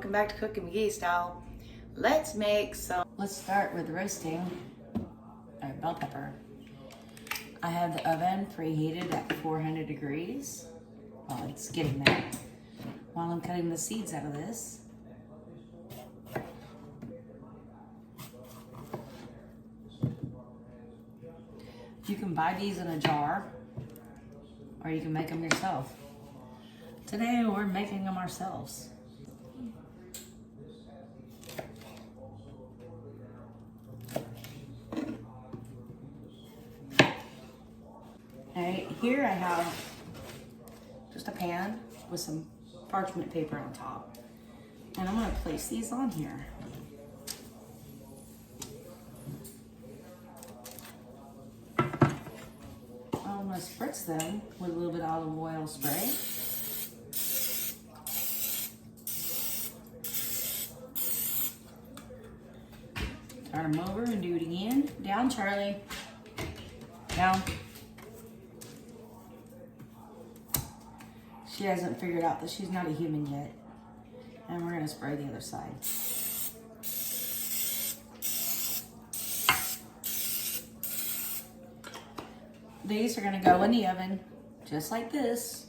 welcome back to Cooking McGee Style. Let's start with roasting our bell pepper. I have the oven preheated at 400 degrees. Well, it's getting there. While I'm cutting the seeds out of this. You can buy these in a jar, or you can make them yourself. Today we're making them ourselves. Alright, here I have just a pan with some parchment paper on top. And I'm going to place these on here. I'm going to spritz them with a little bit of olive oil spray. Turn them over and do it again. Down, Charlie. Down. She hasn't figured out that she's not a human yet. And we're going to spray the other side. These are going to go in the oven, just like this,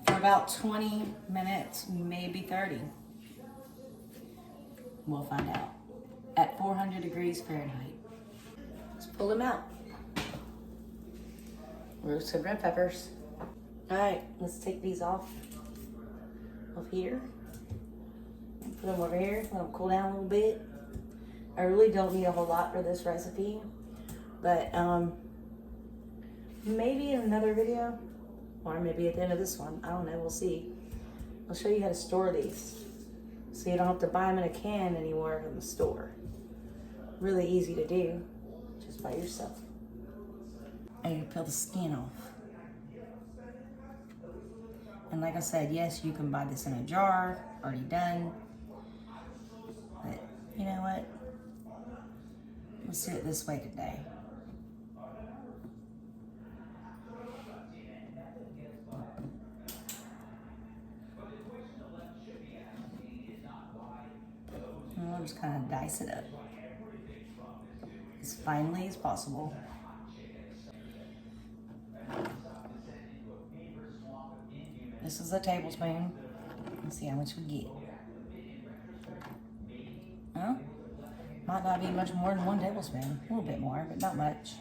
for about 20 minutes, maybe 30. We'll find out. At 400 degrees Fahrenheit. Let's pull them out. Roasted red peppers. All right, let's take these off of here. Put them over here, let them cool down a little bit. I really don't need a whole lot for this recipe, but maybe in another video, or maybe at the end of this one, I don't know, we'll see. I'll show you how to store these, so you don't have to buy them in a can anymore from the store. Really easy to do, just by yourself. And you peel the skin off. And like I said, yes, you can buy this in a jar, already done. But you know what? Let's do it this way today. And we'll just kind of dice it up as finely as possible. This is a tablespoon. Let's see how much we get. Well, might not be much more than 1 tablespoon. A little bit more, but not much.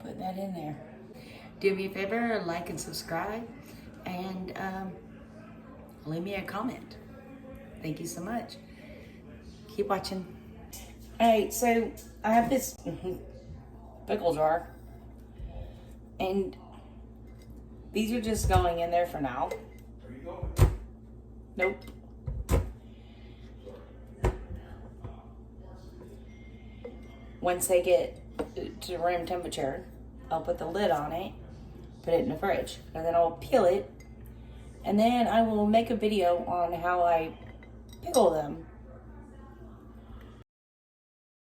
Put that in there. Do me a favor, like and subscribe, and leave me a comment. Thank you so much. Keep watching. All right, so I have this pickle jar, and these are just going in there for now. Nope. Once they get to room temperature, I'll put the lid on it, put it in the fridge, and then I'll peel it. And then I will make a video on how I pickle them